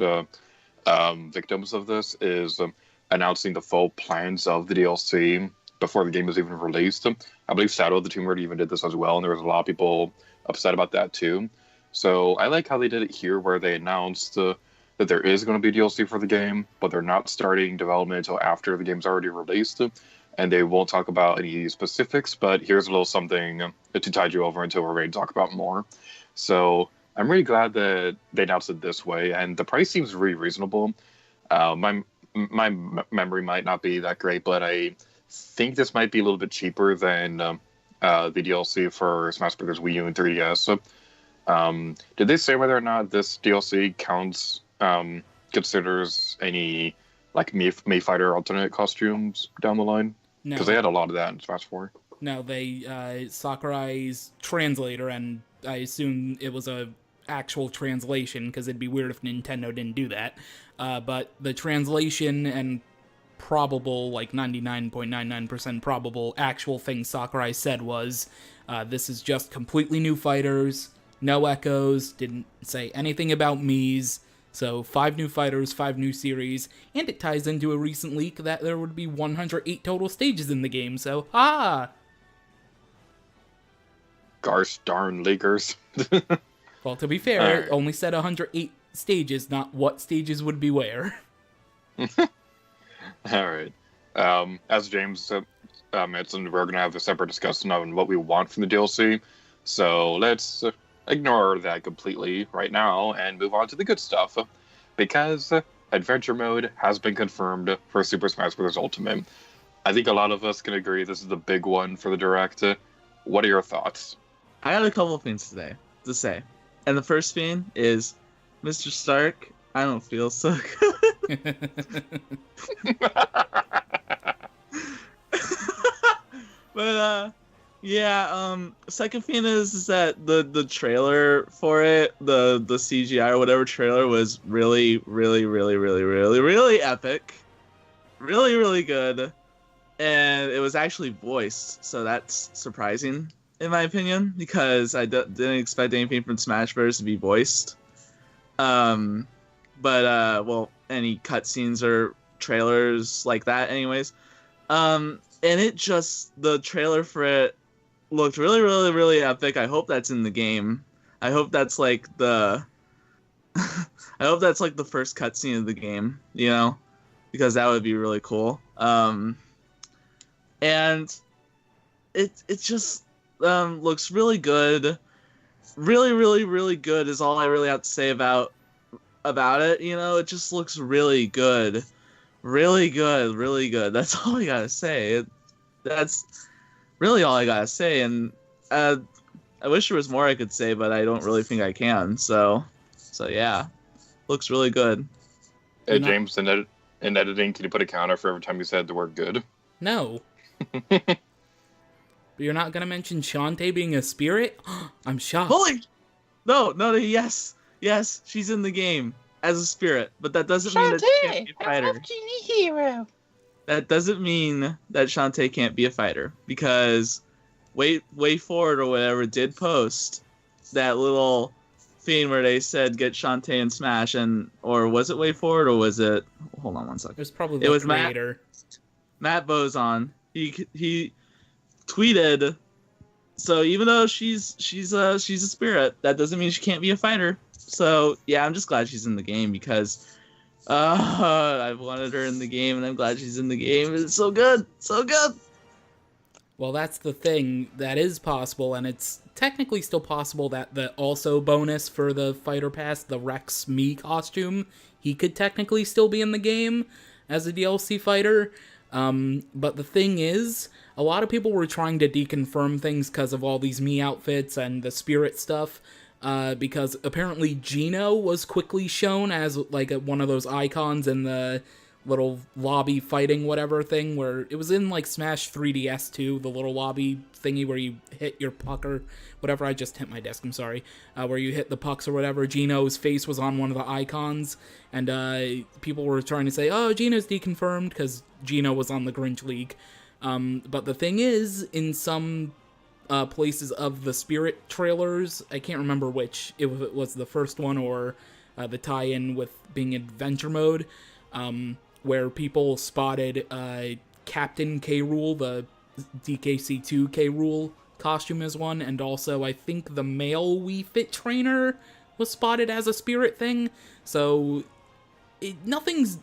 victims of this, is announcing the full plans of the DLC before the game was even released. I believe Shadow of the Tomb Raider even did this as well, and there was a lot of people upset about that too. So I like how they did it here, where they announced that there is going to be DLC for the game, but they're not starting development until after the game's already released, and they won't talk about any specifics, but here's a little something to tide you over until we're ready to talk about more. So I'm really glad that they announced it this way, and the price seems really reasonable. My memory might not be that great, but I think this might be a little bit cheaper than the DLC for Smash Bros. Wii U and 3DS. Did they say whether or not this DLC counts, considers any like Mii Fighter alternate costumes down the line? No. Because they had a lot of that in Smash 4. No, they Sakurai's translator, and I assume it was a actual translation, because it'd be weird if Nintendo didn't do that. But the translation and probable, like 99.99% probable actual thing Sakurai said was, this is just completely new fighters, no echoes, didn't say anything about Mii's. So 5 new fighters, 5 new series, and it ties into a recent leak that there would be 108 total stages in the game, so Gosh darn leakers. Well, to be fair, it only said 108 stages, not what stages would be where. Alright. As James mentioned, we're going to have a separate discussion on what we want from the DLC, so let's ignore that completely right now and move on to the good stuff, because Adventure Mode has been confirmed for Super Smash Bros. Ultimate. I think a lot of us can agree this is the big one for the Direct. What are your thoughts? I got a couple of things to say. And the first thing is, Mr. Stark, I don't feel so good. But second thing is that the trailer for it, the CGI or whatever trailer was really, really, really, really, really, really epic. Really, really good. And it was actually voiced, so that's surprising, in my opinion, because I didn't expect anything from Smash Bros. To be voiced. Any cutscenes or trailers like that, anyways. And it just, the trailer for it looked really, really, really epic. I hope that's in the game. I hope that's like the first cutscene of the game, because that would be really cool. And it just looks really good. Really, really, really good is all I really have to say about it. It just looks really good. Really good, really good. That's all I gotta say. That's really all I gotta say. And I wish there was more I could say, but I don't really think I can. So yeah, looks really good. Hey, James, in editing, can you put a counter for every time you said the word good? No. But you're not gonna mention Shantae being a spirit? I'm shocked. Holy! No, yes, she's in the game as a spirit, but that doesn't mean that she can't be a fighter. Genie Hero. That doesn't mean that Shantae can't be a fighter, because Way Forward or whatever did post that little thing where they said get Shantae in Smash, or was it Way Forward or was it? Hold on one second. It was probably the creator. Matt Bozon. He tweeted. So even though she's a spirit, that doesn't mean she can't be a fighter. So yeah, I'm just glad she's in the game, because I've wanted her in the game, and I'm glad she's in the game. It's so good, so good. Well, that's the thing. That is possible, and it's technically still possible that the also bonus for the Fighter Pass, the Rex Mii costume, he could technically still be in the game as a DLC fighter. But the thing is, a lot of people were trying to deconfirm things because of all these Mii outfits and the spirit stuff, because apparently Gino was quickly shown as like one of those icons in the little lobby fighting whatever thing, where it was in like Smash 3DS too, the little lobby thingy where you hit your puck or whatever. I just hit my desk, I'm sorry. Where you hit the pucks or whatever. Gino's face was on one of the icons, and people were trying to say, oh, Gino's deconfirmed because Gino was on the Grinch League. But the thing is, in some places of the Spirit trailers, I can't remember which, if it was the first one or the tie-in with being Adventure Mode, where people spotted Captain K. Rool, the DKC2 K. Rool costume is one, and also I think the male Wii Fit trainer was spotted as a spirit thing. So nothing's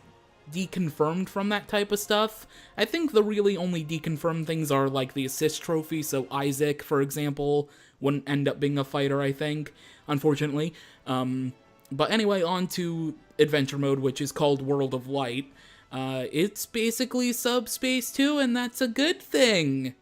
deconfirmed from that type of stuff. I think the really only deconfirmed things are like the assist trophy, so Isaac, for example, wouldn't end up being a fighter, I think, unfortunately. But anyway, on to Adventure Mode, which is called World of Light. It's basically Subspace 2, and that's a good thing.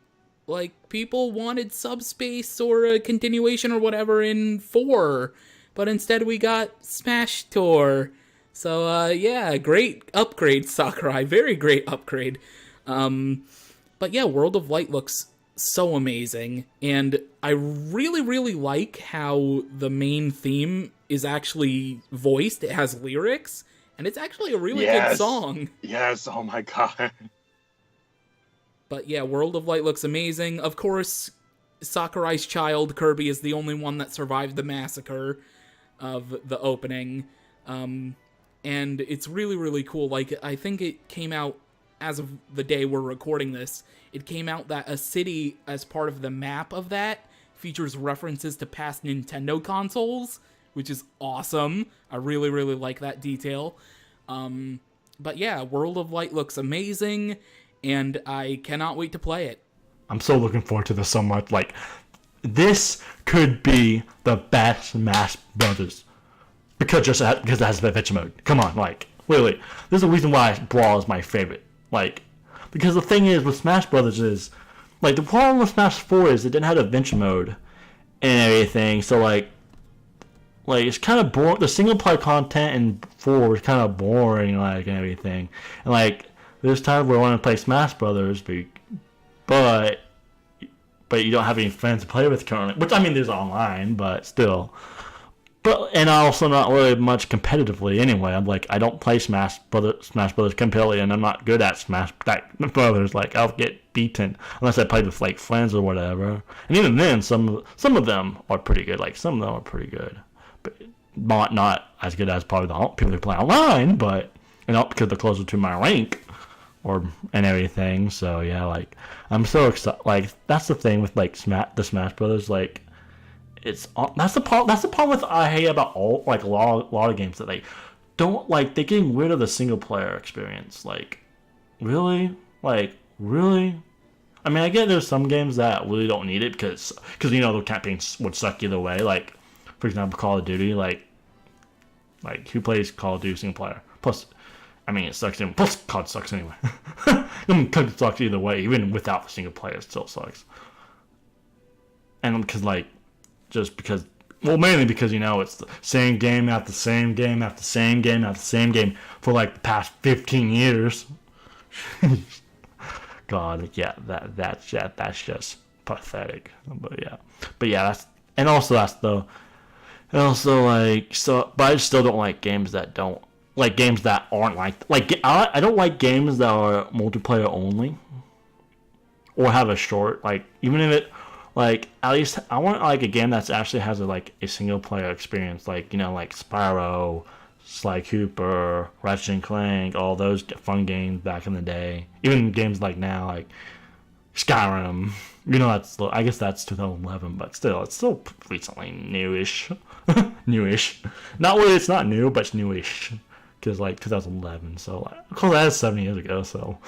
Like, people wanted Subspace or a continuation or whatever in 4, but instead we got Smash Tour. So, yeah, great upgrade, Sakurai. Very great upgrade. But yeah, World of Light looks so amazing, and I really, really like how the main theme is actually voiced. It has lyrics, and it's actually a really good song. Yes, oh my god. But yeah, World of Light looks amazing. Of course, Sakurai's child, Kirby, is the only one that survived the massacre of the opening. And it's really, really cool. Like, I think it came out, as of the day we're recording this, it came out that a city, as part of the map of that, features references to past Nintendo consoles, which is awesome. I really, really like that detail. But yeah, World of Light looks amazing, and I cannot wait to play it. I'm so looking forward to this so much. Like, this could be the best Smash Brothers. Because it has adventure mode. Come on, like, literally. There's a reason why Brawl is my favorite. Like, because the thing is with Smash Brothers is, like, the problem with Smash 4 is it didn't have adventure mode and everything. So, like it's kind of boring. The single player content in 4 was kind of boring, like, and everything. And, like, there's times where I want to play Smash Brothers, but you don't have any friends to play with currently. Which, I mean, there's online, but still. And also not really much competitively anyway. I'm like, I don't play Smash Brothers competitively, and I'm not good at Smash Brothers. Like, I'll get beaten unless I play with, like, friends or whatever. And even then, some of them are pretty good. Like, some of them are pretty good, but not as good as probably the people who play online. But because they're closer to my rank and everything. So yeah, like, I'm so excited. Like, that's the thing with, like, the Smash Brothers, like. That's the problem with I hate about a lot of games that they don't like. They're getting rid of the single player experience. Like, really. I mean, I get there's some games that really don't need it because the campaign would suck either way. Like, for example, Call of Duty. Like who plays Call of Duty single player? Plus, I mean, it sucks. Plus, COD sucks anyway. I mean, COD sucks either way. Even without the single player, it still sucks. And mainly because it's the same game after same game after same game after same game for like the past 15 years. God, yeah, that's just pathetic. But yeah, but I still don't like games that aren't I don't like games that are multiplayer only or have a short, like, even if it. Like, at least I want, like, a game that actually has a single player experience, like, like Spyro, Sly Cooper, Ratchet and Clank, all those fun games back in the day. Even games like now, like Skyrim. I guess that's 2011, but still, it's still recently newish. Newish. Not really, it's not new, but it's newish. Because, like, 2011, so, like, of course, that is 7 years ago, so.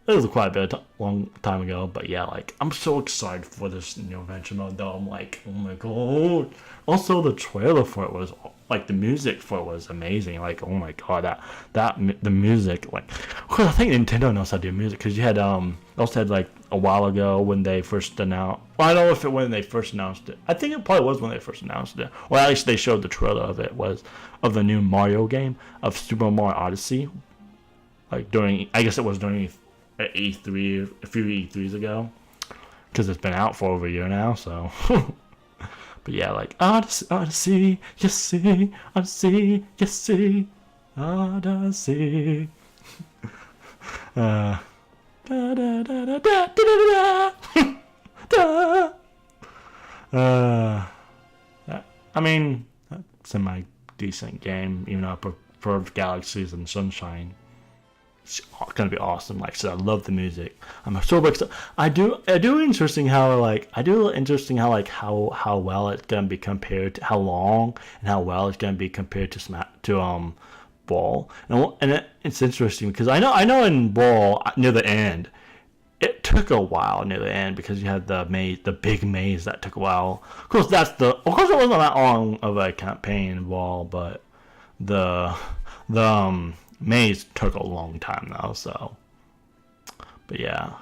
It was quite a bit long time ago, but yeah, like, I'm so excited for this new adventure mode, though. I'm like, oh my god. Also, the trailer for it was, like, the music for it was amazing. Like, oh my god, the music, like, well, I think Nintendo knows how to do music, because you had, also had, like, a while ago when they first announced, well, I don't know if it when they first announced it. I think it probably was when they first announced it. Well, at least they showed the trailer of it, of the new Mario game, of Super Mario Odyssey. Like, I guess it was during at E3 a few E3s ago, because it's been out for over a year now. So, but yeah, like Odyssey, you see, Odyssey, you see, Odyssey. Da da da da da da da da. I mean, semi decent game, even though I prefer Galaxies and Sunshine. gonna be awesome. Like I said, I love the music. I'm so excited. I do interesting how how well it's gonna be compared to how long and how well it's gonna be compared to Ball. And it's interesting because I know in Ball near the end, it took a while near the end because you had the big maze that took a while. Of course, it wasn't that long of a campaign in Ball, but the maze took a long time though. So, but yeah.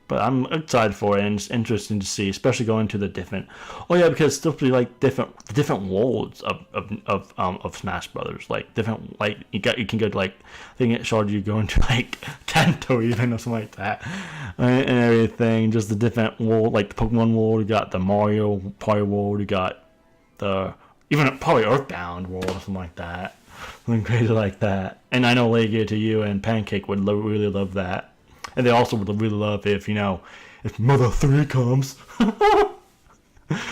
But I'm excited for it, and it's interesting to see, especially going to the different. Oh yeah, because still be like different worlds of Smash Brothers, like different you can go to like I think it showed you going to like Kanto even or something like that, and everything. Just the different world, like the Pokemon world. You got the Mario Party world. You got the even probably Earthbound world or something like that, something crazy like that. And I know Legia to you and Pancake would really love that. And they also would really love if Mother 3 comes. I heard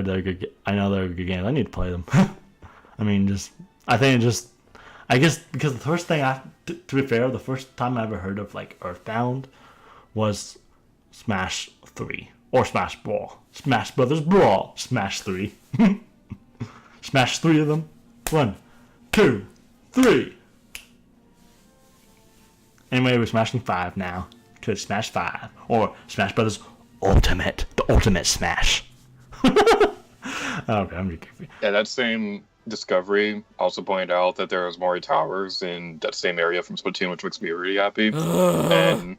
they're good. I know they're good games. I need to play them. I guess because the first thing to be fair, the first time I ever heard of like Earthbound was Smash 3 or Smash Brawl, Smash Brothers Brawl, Smash 3, Smash 3 of them. 1, 2, 3. Anyway, we're smashing 5 now. Could Smash 5 or Smash Brothers Ultimate, the Ultimate Smash. Okay, I'm just goofy. Yeah, that same discovery also pointed out that there was more towers in that same area from Splatoon, which makes me really happy. And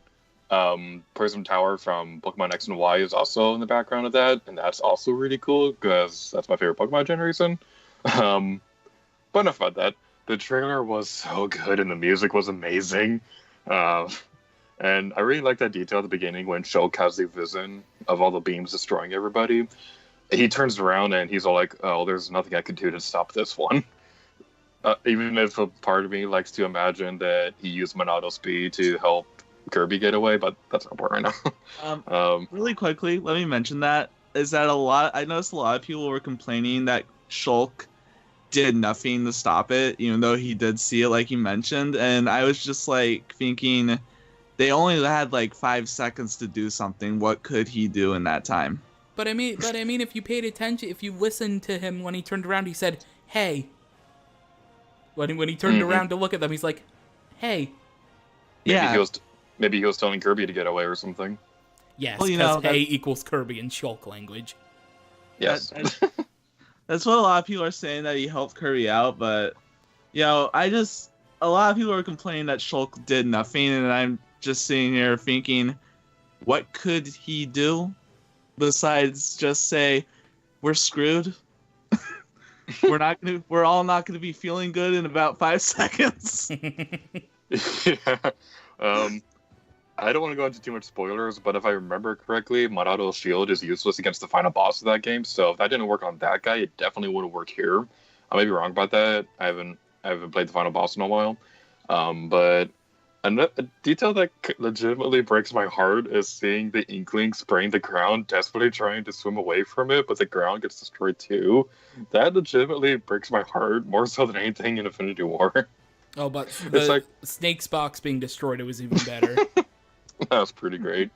Prism Tower from Pokemon X and Y is also in the background of that, and that's also really cool because that's my favorite Pokemon generation. But enough about that. The trailer was so good and the music was amazing. And I really like that detail at the beginning when Shulk has the vision of all the beams destroying everybody. He turns around and he's all like, oh, there's nothing I could do to stop this one. Even if a part of me likes to imagine that he used Monado Speed to help Kirby get away, but that's not important right now. Really quickly, let me mention that. I noticed a lot of people were complaining that Shulk did nothing to stop it, even though he did see it like you mentioned, and I was just like thinking they only had like 5 seconds to do something. What could he do in that time? But I mean if you paid attention, if you listened to him when he turned around, he said, "Hey." When he turned around to look at them, he's like, "Hey." Maybe he was telling Kirby to get away or something. Yes, because "hey" equals Kirby in Shulk language. Yes. That's what a lot of people are saying, that he helped Kirby out, but a lot of people are complaining that Shulk did nothing, and I'm just sitting here thinking, what could he do besides just say, we're screwed? We're all not gonna be feeling good in about 5 seconds. Yeah. I don't want to go into too much spoilers, but if I remember correctly, Monado's shield is useless against the final boss of that game. So if that didn't work on that guy, it definitely would have worked here. I may be wrong about that. I haven't played the final boss in a while. But a detail that legitimately breaks my heart is seeing the Inkling spraying the ground, desperately trying to swim away from it, but the ground gets destroyed too. That legitimately breaks my heart more so than anything in Infinity War. Oh, but the Snake's box being destroyed, it was even better. That was pretty great.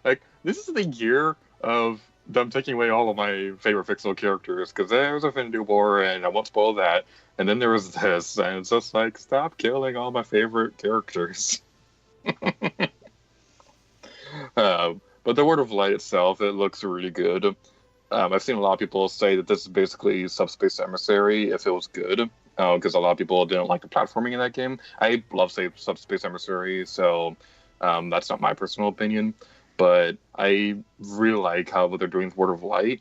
Like, this is the year of them taking away all of my favorite fictional characters, because there was Infinity War, and I won't spoil that, and then there was this, and it's just like, stop killing all my favorite characters. But the Word of Light itself, it looks really good. I've seen a lot of people say that this is basically Subspace Emissary if it was good, because a lot of people didn't like the platforming in that game. I love Subspace Emissary, so... that's not my personal opinion, but I really like what they're doing with Word of Light.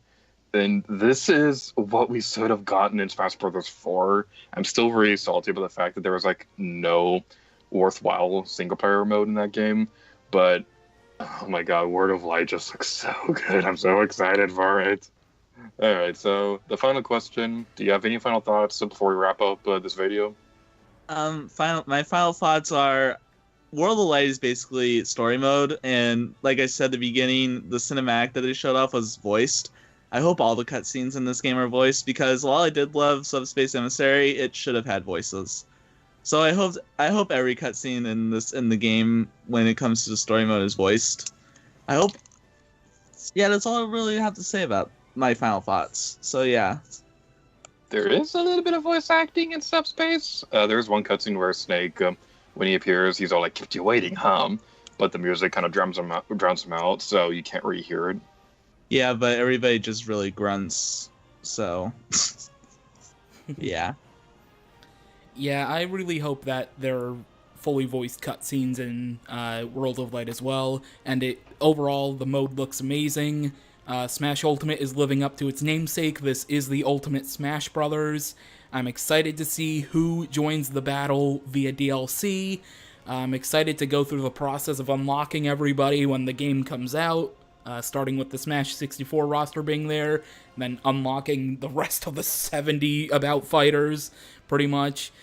And this is what we should have gotten in Smash Bros. 4. I'm still really salty about the fact that there was no worthwhile single player mode in that game. But oh my god, Word of Light just looks so good. I'm so excited for it. Alright, so the final question. Do you have any final thoughts before we wrap up this video? My final thoughts are, World of Light is basically story mode, and like I said at the beginning, the cinematic that they showed off was voiced. I hope all the cutscenes in this game are voiced, because while I did love Subspace Emissary, it should have had voices. So I hope every cutscene in the game when it comes to the story mode is voiced. I hope. Yeah, that's all I really have to say about my final thoughts. So yeah. There is a little bit of voice acting in Subspace. There's one cutscene where Snake, when he appears, he's all like, "Kept you waiting, huh?" But the music kind of drowns him out, so you can't really hear it. Yeah, but everybody just really grunts. So yeah. Yeah, I really hope that there are fully voiced cutscenes in World of Light as well. And overall, the mode looks amazing. Smash Ultimate is living up to its namesake. This is the Ultimate Smash Brothers. I'm excited to see who joins the battle via DLC. I'm excited to go through the process of unlocking everybody when the game comes out, starting with the Smash 64 roster being there, and then unlocking the rest of the 70 about fighters, pretty much.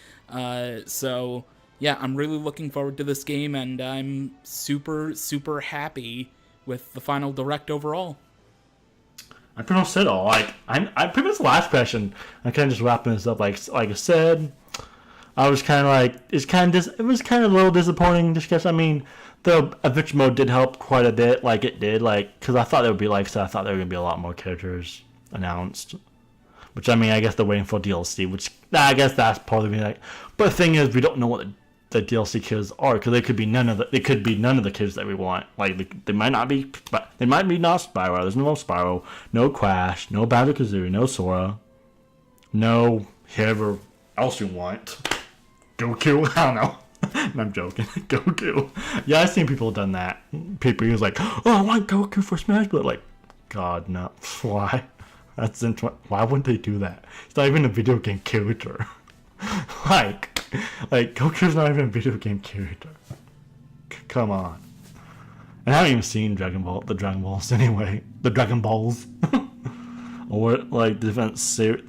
So, yeah, I'm really looking forward to this game, and I'm super, super happy with the final Direct overall. I pretty much said all. Like, I pretty much the last question. I kind of just wrapping this up. Like I said, I was kind of like, it was kind of a little disappointing just because, I mean, the adventure mode did help quite a bit. Like, it did. Like, because I thought there would be, like, so I thought there were going to be a lot more characters announced. Which, I mean, I guess they're waiting for DLC, which, I guess that's probably like, but the thing is, we don't know what the DLC kids are, because they could be none of the kids that we want. Like, they might not be, but they might be not Spyro. There's no Spyro, no Crash, no Banjo-Kazooie, no Sora, no whoever else you want. Goku? I don't know. I'm joking. Goku. Yeah, I've seen people have done that. People who's like, oh, I want Goku for Smash, but like, God, no. Why? Why wouldn't they do that? It's not even a video game character. like Goku's not even a video game character. Come on. And I haven't even seen the Dragon Balls anyway. The Dragon Balls. Or like the different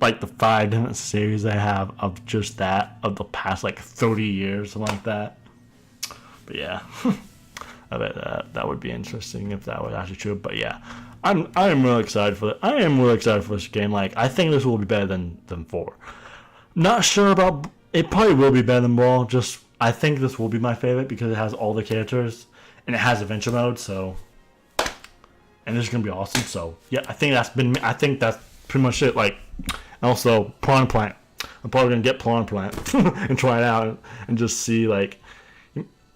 like the 5 different series I have of just that of the past like 30 years, something like that. But yeah. I bet that would be interesting if that was actually true. But yeah. I am really excited for it. I am really excited for this game. Like, I think this will be better than 4. Not sure about it. Probably will be better than Brawl. Just I think this will be my favorite because it has all the characters and it has adventure mode. So, and this is gonna be awesome. So yeah, I think that's pretty much it. Like, also Piranha Plant. I'm probably gonna get Piranha Plant and try it out and just see like.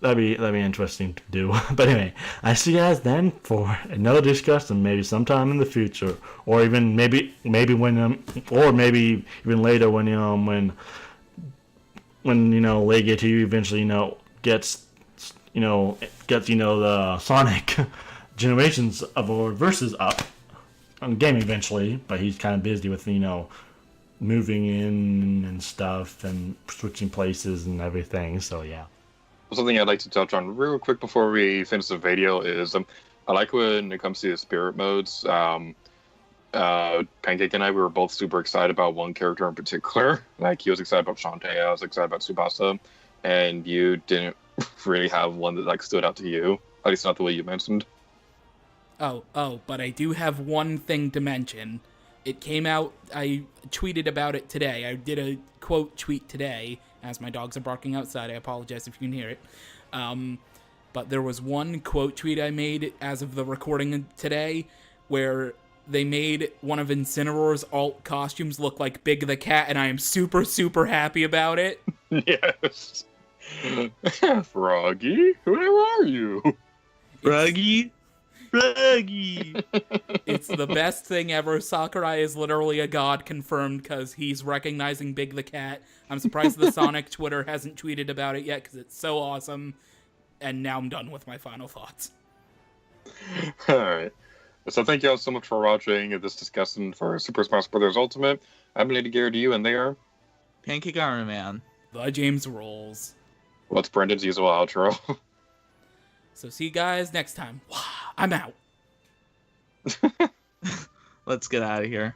That'd be interesting to do. But anyway, I see you guys then for another discussion, maybe sometime in the future, or even maybe when or maybe even later when Legacy 2 eventually gets the Sonic Generations of or Versus up on game eventually, but he's kind of busy with moving in and stuff and switching places and everything. So yeah. Something I'd like to touch on real quick before we finish the video is I like when it comes to the spirit modes. Pancake and I, we were both super excited about one character in particular. Like, he was excited about Shantae, I was excited about Tsubasa, and you didn't really have one that like stood out to you. At least not the way you mentioned. Oh, but I do have one thing to mention. It came out, I tweeted about it today. I did a quote tweet today. As my dogs are barking outside, I apologize if you can hear it. But there was one quote tweet I made as of the recording today where they made one of Incineroar's alt costumes look like Big the Cat, and I am super, super happy about it. Yes. Froggy, where are you? Froggy? It's the best thing ever. Sakurai is literally a god confirmed because he's recognizing Big the Cat. I'm surprised the Sonic Twitter hasn't tweeted about it yet because it's so awesome. And now I'm done with my final thoughts. Alright. So thank you all so much for watching this discussion for Super Smash Bros. Ultimate. I'm Lady Garrett to you, and they are... Pancake Armor Man. TheJamesRolls. What's Brendan's usual outro? So see you guys next time. I'm out. Let's get out of here.